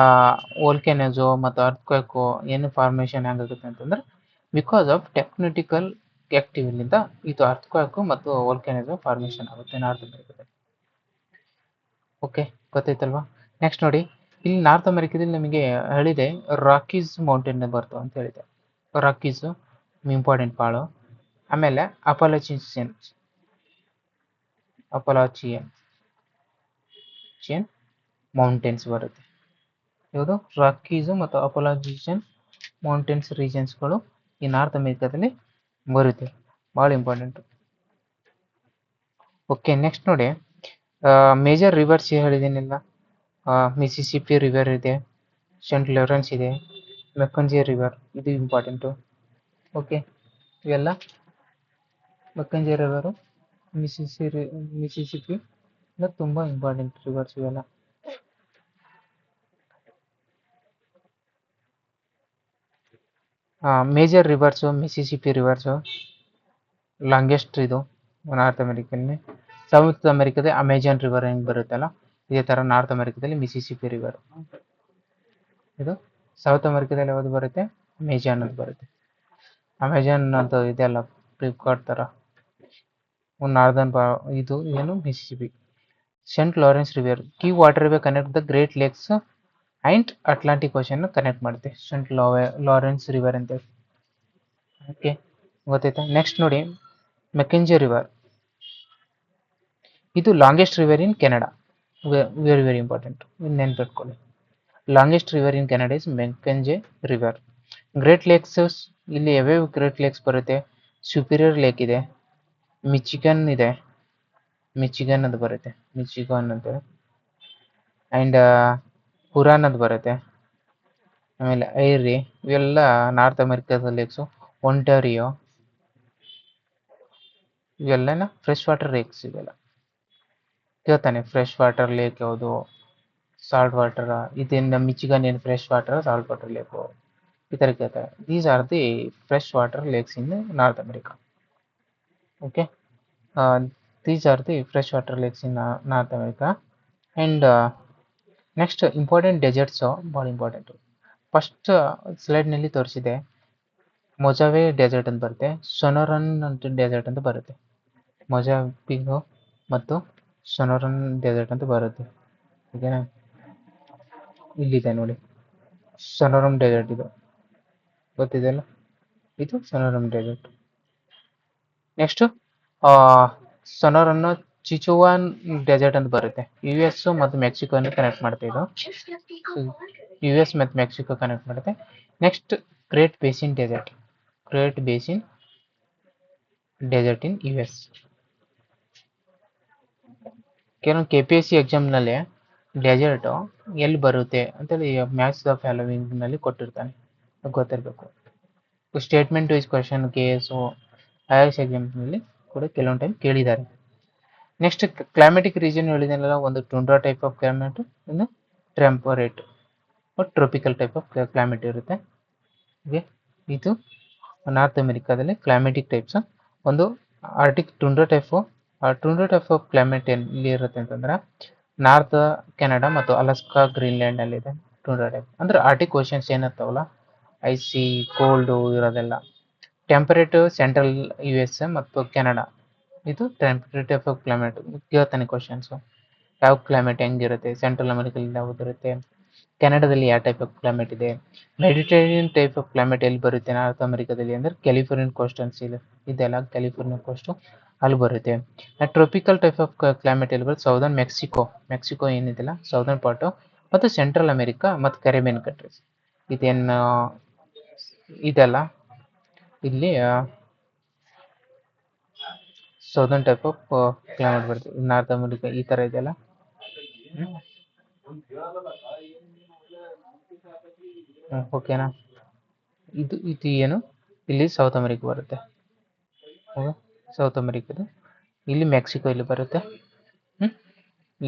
ವೋಲ್ಕೆನೋಸು ಮತ್ತು ಅರ್ಥಕ್ವೇಕು ಏನು ಫಾರ್ಮೇಷನ್ ಆಗುತ್ತೆ ಅಂತಂದ್ರೆ ಬಿಕಾಸ್ ಆಫ್ ಟೆಕ್ನಿಟಿಕಲ್ ಆಕ್ಟಿವಿಟಿಯಿಂದ ಇದು ಅರ್ಥಕ್ವೇಕು ಮತ್ತು ವೋಲ್ಕೆನೋಸು ಫಾರ್ಮೇಷನ್ ಆಗುತ್ತೆ ನಾರ್ತ್ ಅಮೆರಿಕಾದಲ್ಲಿ. ಓಕೆ, ಗೊತ್ತಾಯ್ತಲ್ವಾ? ನೆಕ್ಸ್ಟ್ ನೋಡಿ, ಇಲ್ಲಿ ನಾರ್ತ್ ಅಮೆರಿಕಾದಲ್ಲಿ ನಮಗೆ ಹೇಳಿದೆ ರಾಕೀಸ್ ಮೌಂಟೇನ್ ಬರ್ತವೆ ಅಂತ ಹೇಳಿದೆ. ರಾಕೀಸು ಇಂಪಾರ್ಟೆಂಟ್ ಪಾಳು. ಆಮೇಲೆ ಅಪಾಲಚಿಯನ್ ಮೌಂಟೇನ್ಸ್ ಬರುತ್ತೆ. ಯಾವುದು? ರಾಕೀಸು ಮತ್ತು ಅಪಾಲಚಿಯನ್ ಮೌಂಟೇನ್ಸ್ ರೀಜನ್ಸ್ಗಳು ಈ ನಾರ್ತ್ ಅಮೆರಿಕಾದಲ್ಲಿ ಬರುತ್ತೆ, ಭಾಳ ಇಂಪಾರ್ಟೆಂಟ್. ಓಕೆ, ನೆಕ್ಸ್ಟ್ ನೋಡಿ, ಮೇಜರ್ ರಿವರ್ಸ್ ಹೇಳಿದ್ದೀನಿಲ್ಲ, ಮಿಸಿಸಿಪಿ ರಿವರ್ ಇದೆ, ಸೆಂಟ್ ಲಾರೆನ್ಸ್ ಇದೆ, ಮೆಕ್ಕಂಜಿ ರಿವರ್, ಇದು ಇಂಪಾರ್ಟೆಂಟು. ಓಕೆ, ಇವೆಲ್ಲ ಮೆಕ್ಕಂಜಿ ರಿವರು, ಮಿಸಿಸಿಪಿ ಎಲ್ಲ ತುಂಬ ಇಂಪಾರ್ಟೆಂಟ್ ರಿವರ್ಸ್ ಇವೆಲ್ಲ. Major rivers Mississippi rivers longest ಇದು ನಾರ್ತ್ ಅಮೆರಿಕಲ್ಲಿ. ಸೌತ್ ಅಮೆರಿಕದ ಅಮೆಜಾನ್ ರಿವರ್ ಹೆಂಗೆ ಬರುತ್ತಲ್ಲ, ಇದೇ ಥರ ನಾರ್ತ್ ಅಮೆರಿಕದಲ್ಲಿ ಮಿಸಿಸಿಪಿ ರಿವರ್. ಇದು ಸೌತ್ ಅಮೆರಿಕದಲ್ಲಿ ಯಾವುದು ಬರುತ್ತೆ? ಅಮೆಜಾನ್ ಅಂತ ಬರುತ್ತೆ. ಅಮೆಜಾನ್ ಅಂತ ಇದೆಲ್ಲ ಫ್ಲಿಪ್ಕಾರ್ಟ್ ಥರ ನಾರ್ದನ್ ಇದು ಏನು Mississippi. Saint Lawrence river, key waterway connect the Great Lakes and Atlantic Ocean connect ಮಾಡುತ್ತೆ, ಸೆಂಟ್ ಲಾರೆನ್ಸ್ ರಿವರ್ ಅಂತ. ಓಕೆ, ಗೊತ್ತಾಯ್ತಾ? ನೆಕ್ಸ್ಟ್ ನೋಡಿ, ಮೆಕೆಂಜಿ ರಿವರ್, ಇದು longest river in Canada, very very important, ನೆನ್ಪಿಟ್ಕೊಳ್ಳಿ. Longest river in Canada is Mackenzie river. Great Lakes, ಇಲ್ಲಿ ಯಾವ್ಯಾವ Great Lakes ಬರುತ್ತೆ? Superior lake ಇದೆ, ಮಿಚಿಗನ್ ಇದೆ, ಮಿಚಿಗನ್ ಅದು ಬರುತ್ತೆ, ಮಿಚಿಗನ್ ಅಂತ. ಆ್ಯಂಡ್ ಹುರಾನ್ ಅದು ಬರುತ್ತೆ. ಆಮೇಲೆ ಐರಿ, ಇವೆಲ್ಲ ನಾರ್ತ್ ಅಮೆರಿಕಾದ ಲೇಕ್ಸು. ಒಂಟಾರಿಯೋ, ಇವೆಲ್ಲ ಫ್ರೆಶ್ ವಾಟರ್ ಲೇಕ್ಸ್. ಇವೆಲ್ಲ ಕೇಳ್ತಾನೆ, ಫ್ರೆಶ್ ವಾಟರ್ ಲೇಕ್ ಯಾವುದು, ಸಾಲ್ಟ್ ವಾಟರ್, ಇದರಿಂದ ಮಿಚಿಗನ್ ಏನು fresh water, salt water lake, ಈ ಥರ ಕೇಳ್ತಾರೆ. These are the fresh water lakes in North America. Okay, these are the fresh water lakes in North America. And next important deserts, ಭಾಳ important. First ಸ್ಲೈಡ್ನಲ್ಲಿ ತೋರಿಸಿದೆ, ಮೊಜಾವೆ dessert ಅಂತ ಬರುತ್ತೆ, ಸೊನೊರನ್ ಅಂತ dessert ಅಂತ ಬರುತ್ತೆ. ಮೊಜಾವಿಗೋ ಮತ್ತು ಸೊನೊರನ್ ಡೆಸರ್ಟ್ ಅಂತ ಬರುತ್ತೆ. ಓಕೆನಾ, ಇಲ್ಲಿದೆ ನೋಡಿ, ಸೊನೊರಮ್ ಡೆಸರ್ಟ್, ಇದು ಗೊತ್ತಿದೆಯಲ್ಲ, ಇದು ಸೊನೊರಮ್ ಡೆಸರ್ಟ್. ನೆಕ್ಸ್ಟು ಸೊನೊರನ್ನು ಚಿಚುವಾನ್ ಡೆಸರ್ಟ್ ಅಂತ ಬರುತ್ತೆ, ಯು ಎಸ್ ಮತ್ತು ಮೆಕ್ಸಿಕೋನ ಕನೆಕ್ಟ್ ಮಾಡುತ್ತೆ. ಇದು ಯು ಎಸ್ ಮತ್ತು ಮೆಕ್ಸಿಕೋ ಕನೆಕ್ಟ್ ಮಾಡುತ್ತೆ. Next Great Basin desert, Great Basin desert in U S. ಕೆಲವೊಂದು KPSC ಎಕ್ಸಾಮ್ನಲ್ಲಿ ಡೆಸರ್ಟು ಎಲ್ಲಿ ಬರುತ್ತೆ ಅಂತೇಳಿ ಮ್ಯಾಥ್ಸ್ ದ ಫಾಲೋವಿಂಗ್ನಲ್ಲಿ ಕೊಟ್ಟಿರ್ತಾನೆ, ಗೊತ್ತಿರಬೇಕು. Statement wise question KS IAS ಎಕ್ಸಾಮ್ನಲ್ಲಿ ಕೂಡ ಕೆಲವೊಂದು ಟೈಮ್ ಕೇಳಿದ್ದಾರೆ. ನೆಕ್ಸ್ಟ್ ಕ್ಲೈಮೆಟಿಕ್ ರೀಜನ್ ಹೇಳಿದೆನಲ್ಲ, ಒಂದು ಟುಂಡ್ರಾ ಟೈಪ್ ಆಫ್ ಕ್ಲೈಮೇಟು, ಒಂದು temperate tropical type of climate ಇರುತ್ತೆ. ಓಕೆ, ಇದು ನಾರ್ತ್ ಅಮೆರಿಕಾದಲ್ಲಿ ಕ್ಲೈಮೆಟಿಕ್ ಟೈಪ್ಸ್. ಒಂದು arctic tundra type of climate ಎಲ್ಲಿ ಇರುತ್ತೆ ಅಂತಂದ್ರೆ ನಾರ್ತ್ ಕೆನಡಾ ಮತ್ತು ಅಲಾಸ್ಕಾ ಗ್ರೀನ್ಲ್ಯಾಂಡಲ್ಲಿದೆ. ಟುಂಡ್ರಾ ಟೈಪ್ ಅಂದ್ರೆ ಆರ್ಟಿಕ್ ಕ್ವಶನ್ಸ್ ಏನಿರ್ತಾವಲ್ಲ ಐಸಿ ಕೋಲ್ಡು ಇರೋದೆಲ್ಲ. Temperate central U S A ಮತ್ತು ಕೆನಡಾ, ಇದು ಟೆಂಪರೇಚರ್ ಆಫ್ ಕ್ಲೈಮೇಟ್ ಕೇಳ್ತಾನೆ ಕ್ವಶನ್ಸು. ಯಾವ ಕ್ಲೈಮೇಟ್ ಹೆಂಗಿರುತ್ತೆ, ಸೆಂಟ್ರಲ್ ಅಮೆರಿಕಲ್ಲಿ ಯಾವ್ದು ಇರುತ್ತೆ, ಕೆನಡಾದಲ್ಲಿ ಯಾವ ಟೈಪ್ ಆಫ್ ಕ್ಲೈಮೇಟ್ ಇದೆ, ಮೆಡಿಟೇರಿಯನ್ ಟೈಪ್ ಆಫ್ ಕ್ಲೈಮೇಟ್ ಎಲ್ಲಿ ಬರುತ್ತೆ ನಾರ್ತ್ ಅಮೆರಿಕಾದಲ್ಲಿ ಅಂದ್ರೆ ಕ್ಯಾಲಿಫೋರ್ನಿಯನ್ ಕೋಸ್ಟಲ್ಸ್ ಇದೆ, ಇದೆಲ್ಲ ಕ್ಯಾಲಿಫೋರ್ನಿಯಾ ಕೋಸ್ಟು ಅಲ್ಲಿ ಬರುತ್ತೆ. ಟ್ರೋಪಿಕಲ್ ಟೈಪ್ ಆಫ್ ಕ್ಲೈಮೇಟ್ ಎಲ್ಲಿ ಬರುತ್ತೆ, ಸೌದರ್ನ್ ಮೆಕ್ಸಿಕೋ ಏನಿದೆಲ್ಲ ಸೌದರ್ನ್ ಪಾರ್ಟು, ಮತ್ತು ಸೆಂಟ್ರಲ್ ಅಮೆರಿಕಾ ಮತ್ತು ಕೆರಿಬಿಯನ್ ಕಂಟ್ರೀಸ್ ಇದೇನು ಇದೆಲ್ಲ ಇಲ್ಲಿ ಸೌದರ್ನ್ ಟೈಪ್ ಆಫ್ ಕ್ಲೈಮೇಟ್ ಬರುತ್ತೆ. ನಾರ್ತ್ ಅಮೆರಿಕಾ ಈ ಥರ ಇದೆಯಲ್ಲ. ಓಕೆನಾ, ಇದು ಏನು ಇಲ್ಲಿ ಸೌತ್ ಅಮೆರಿಕ ಬರುತ್ತೆ. ಸೌತ್ ಅಮೆರಿಕದು ಇಲ್ಲಿ ಮೆಕ್ಸಿಕೋ ಇಲ್ಲಿ ಬರುತ್ತೆ.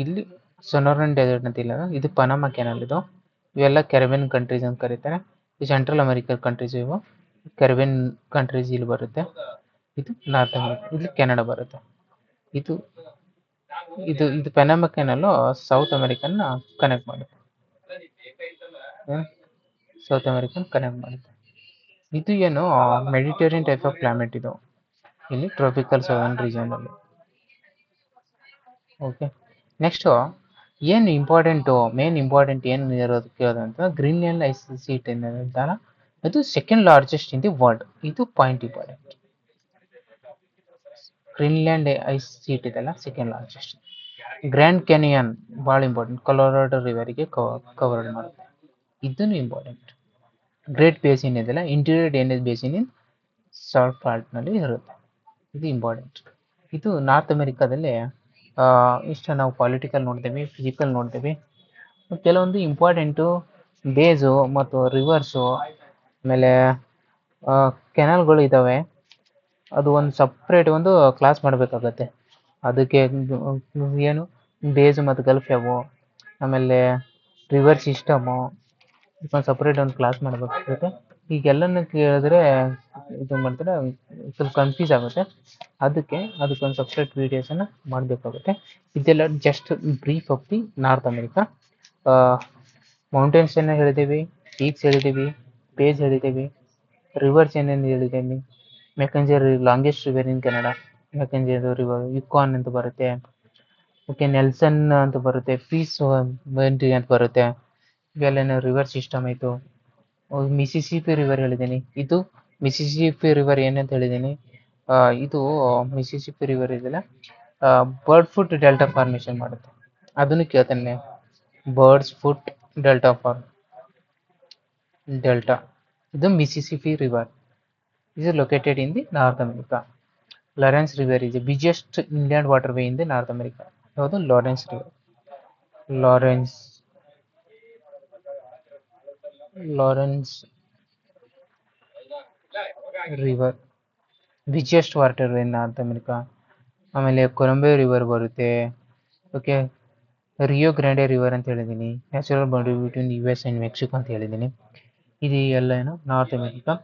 ಇಲ್ಲಿ ಸೊನೋರನ್ ಡೆಸರ್ಟ್ ಅಂತ ಇಲ್ಲ, ಇದು ಪನಾಮಾ ಕೆನಲ್. ಇದು ಇವೆಲ್ಲ ಕೆರಿಬಿಯನ್ ಕಂಟ್ರೀಸ್ ಅಂತ ಕರೀತಾರೆ. ಈ ಸೆಂಟ್ರಲ್ ಅಮೆರಿಕನ್ ಕಂಟ್ರೀಸ್ ಇವು ಕೆರಿಬಿಯನ್ ಕಂಟ್ರೀಸ್ ಇಲ್ಲಿ ಬರುತ್ತೆ. ಇದು ನಾರ್ತ್ ಅಮೆರಿಕ, ಇಲ್ಲಿ ಕೆನಡಾ ಬರುತ್ತೆ. ಇದು ಇದು ಇದು Panama canal South American connect ಮಾಡುತ್ತೆ. ಸೌತ್ ಅಮೆರಿಕನ್ ಕನೆಕ್ಟ್ ಮಾಡುತ್ತೆ. ಇದು ಏನು ಮೆಡಿಟೇರಿಯನ್ ಟೈಪ್ ಆಫ್ ಕ್ಲೈಮೇಟ್ ಇದು, ಇಲ್ಲಿ ಟ್ರಾಪಿಕಲ್ ಸೌದರ್ನ್ ರೀಜನ್ ಅಲ್ಲಿ. ಓಕೆ, ನೆಕ್ಸ್ಟು ಏನು ಇಂಪಾರ್ಟೆಂಟು, ಮೇನ್ ಇಂಪಾರ್ಟೆಂಟ್ ಏನು ಇರೋದು ಕೇಳೋದಂತ, ಗ್ರೀನ್ಲ್ಯಾಂಡ್ ಐಸ್ ಸೀಟ್ ಏನಂತಾರ, ಅದು second largest in the world. ಇದು point important. Greenland ice sheet ಇದೆಲ್ಲ ಸೆಕೆಂಡ್ ಲಾರ್ಜೆಸ್ಟ್. ಗ್ರ್ಯಾಂಡ್ ಕ್ಯಾನಿಯನ್ ಭಾಳ ಇಂಪಾರ್ಟೆಂಟ್, ಕೊಲೊರಾಡೋ ರಿವರಿಗೆ ಕವರ್ಡ್ ಮಾಡುತ್ತೆ, ಇದನ್ನು ಇಂಪಾರ್ಟೆಂಟ್. ಗ್ರೇಟ್ ಬೇಸಿನ್ ಇದೆಲ್ಲ ಇಂಟೀರಿಯರ್ ಡ್ರೈನೇಜ್ ಬೇಸಿನ್ ಇನ್ ಸಾಲ್ಟ್ ಫಾಲ್ಟ್ನಲ್ಲಿ ಇರುತ್ತೆ, ಇದು ಇಂಪಾರ್ಟೆಂಟ್. ಇದು ನಾರ್ತ್ ಅಮೆರಿಕಾದಲ್ಲಿ ಇಷ್ಟು ನಾವು ಪೊಲಿಟಿಕಲ್ ನೋಡ್ತೇವೆ, ಫಿಸಿಕಲ್ ನೋಡ್ತೇವೆ, ಕೆಲವೊಂದು ಇಂಪಾರ್ಟೆಂಟು ಬೇಸು ಮತ್ತು ರಿವರ್ಸು, ಆಮೇಲೆ ಕೆನಲ್ಗಳು ಇದ್ದಾವೆ. ಅದು ಒಂದು ಸಪ್ರೇಟ್ ಒಂದು ಕ್ಲಾಸ್ ಮಾಡಬೇಕಾಗತ್ತೆ. ಅದಕ್ಕೆ ಏನು ಬೇಸು ಮತ್ತು ಗಲ್ಫ್ ಯಾವು, ಆಮೇಲೆ ರಿವರ್ ಸಿಸ್ಟಮು, ಒಂದು ಸಪ್ರೇಟ್ ಒಂದು ಕ್ಲಾಸ್ ಮಾಡಬೇಕಾಗುತ್ತೆ. ಈಗೆಲ್ಲನೂ ಕೇಳಿದ್ರೆ ಇದು ಮಾಡ್ತಾರೆ, ಸ್ವಲ್ಪ ಕನ್ಫ್ಯೂಸ್ ಆಗುತ್ತೆ. ಅದಕ್ಕೊಂದು ಸಪ್ರೇಟ್ ವೀಡಿಯೋಸನ್ನು ಮಾಡಬೇಕಾಗುತ್ತೆ. ಇದೆಲ್ಲ just brief of the North America. Mountains ಏನೇನು ಹೇಳಿದ್ದೀವಿ, ಪೀಕ್ಸ್ ಹೇಳಿದ್ದೀವಿ, ಬೇಸ್ ಹೇಳಿದ್ದೀವಿ, ರಿವರ್ಸ್ ಏನೇನು ಹೇಳಿದ್ದೀವಿ. Mackenzie longest river in Canada, Mackenzie river, Yukon ಅಂತ ಬರುತ್ತೆ. ಓಕೆ, ನೆಲ್ಸನ್ ಅಂತ ಬರುತ್ತೆ, ಪೀಸ್ ಅಂತ ಬರುತ್ತೆ. ಇವೆಲ್ಲ ರಿವರ್ ಸಿಸ್ಟಮ್ ಆಯಿತು. ಮಿಸಿಸಿಪಿ ರಿವರ್ ಹೇಳಿದ್ದೀನಿ, ಇದು ಮಿಸಿಸಿಪಿ ರಿವರ್ ಏನಂತ ಹೇಳಿದ್ದೀನಿ, ಇದು ಮಿಸಿಸಿಪಿ ರಿವರ್ ಇದೆಲ್ಲ ಬರ್ಡ್ ಫುಟ್ ಡೆಲ್ಟಾ ಫಾರ್ಮೇಷನ್ ಮಾಡುತ್ತೆ, ಅದನ್ನು ಕೇಳ್ತಾನೆ. ಬರ್ಡ್ಸ್ ಫುಟ್ ಡೆಲ್ಟಾ, ಇದು Mississippi river is located in the North America. Lawrence River is the biggest inland waterway in the North America. ಯಾವುದು Lawrence river, Lawrence river biggest water way in North America. ಆಮೇಲೆ Columbia river ಬರುತ್ತೆ. Okay, Rio Grande river ಅಂತ ಹೇಳಿದ್ದೀನಿ. Natural boundary between U S and Mexico ಅಂತ ಹೇಳಿದ್ದೀನಿ. ಇದು ಎಲ್ಲ ಏನು ನಾರ್ತ್ ಅಮೆರಿಕಾ.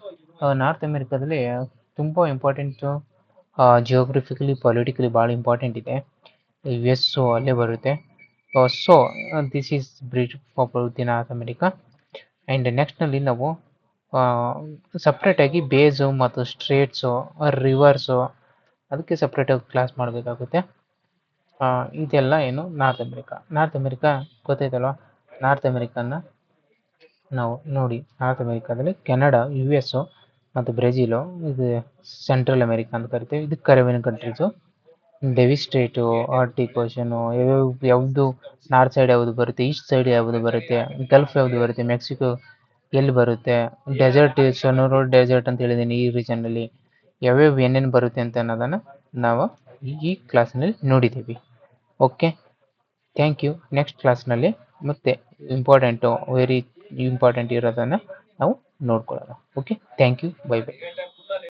ನಾರ್ತ್ ಅಮೆರಿಕಾದಲ್ಲಿ ತುಂಬ ಇಂಪಾರ್ಟೆಂಟು, ಜಿಯೋಗ್ರಫಿಕಲಿ ಪೊಲಿಟಿಕಲಿ ಭಾಳ ಇಂಪಾರ್ಟೆಂಟ್ ಇದೆ. ಯು ಎಸ್ ಅಲ್ಲೇ ಬರುತ್ತೆ. So this is brief about the North America. And ನೆಕ್ಸ್ಟ್ನಲ್ಲಿ ನಾವು ಸಪ್ರೇಟಾಗಿ ಬೇಸು ಮತ್ತು ಸ್ಟ್ರೇಟ್ಸು, ರಿವರ್ಸು, ಅದಕ್ಕೆ ಸಪ್ರೇಟಾಗಿ ಕ್ಲಾಸ್ ಮಾಡಬೇಕಾಗುತ್ತೆ. ಇದೆಲ್ಲ ಏನು ನಾರ್ತ್ ಅಮೆರಿಕಾ ಗೊತ್ತಾಯ್ತಲ್ವ. ನಾರ್ತ್ ಅಮೆರಿಕನ್ನ ನಾವು ನೋಡಿ, ನಾರ್ತ್ ಅಮೆರಿಕಾದಲ್ಲಿ ಕೆನಡಾ, ಯು ಎಸ್ ಮತ್ತು ಬ್ರೆಜಿಲು, ಇದು ಸೆಂಟ್ರಲ್ ಅಮೆರಿಕಾ ಅಂತ ಕರಿತೀವಿ. ಇದು ಕರಿಬಿಯನ್ ಕಂಟ್ರೀಸು, ಡೆವಿ ಸ್ಟೇಟು, ಆರ್ಟಿಕ್ ಓಷನು, ಯಾವುದು ನಾರ್ತ್ ಸೈಡ್ ಯಾವುದು ಬರುತ್ತೆ, ಈಸ್ಟ್ ಸೈಡ್ ಯಾವುದು ಬರುತ್ತೆ, ಗಲ್ಫ್ ಯಾವುದು ಬರುತ್ತೆ, ಮೆಕ್ಸಿಕೋ ಎಲ್ಲಿ ಬರುತ್ತೆ, ಡೆಸರ್ಟ್ ಸೊನೋರಾ ಡೆಸರ್ಟ್ ಅಂತ ಹೇಳಿದ್ದೀನಿ ಈ ರೀಜನ್ನಲ್ಲಿ, ಯಾವ್ಯಾವ ಏನೇನು ಬರುತ್ತೆ ಅಂತ ಅನ್ನೋದನ್ನು ನಾವು ಈ ಕ್ಲಾಸ್ನಲ್ಲಿ ನೋಡಿದ್ದೀವಿ. Okay, thank you. ನೆಕ್ಸ್ಟ್ ಕ್ಲಾಸ್ನಲ್ಲಿ ಮತ್ತೆ ವೆರಿ ಇಂಪಾರ್ಟೆಂಟ್ ಇರೋದನ್ನು ನಾವು ನೋಡ್ಕೊಳ್ಳೋಣ. Okay, thank you, bye by.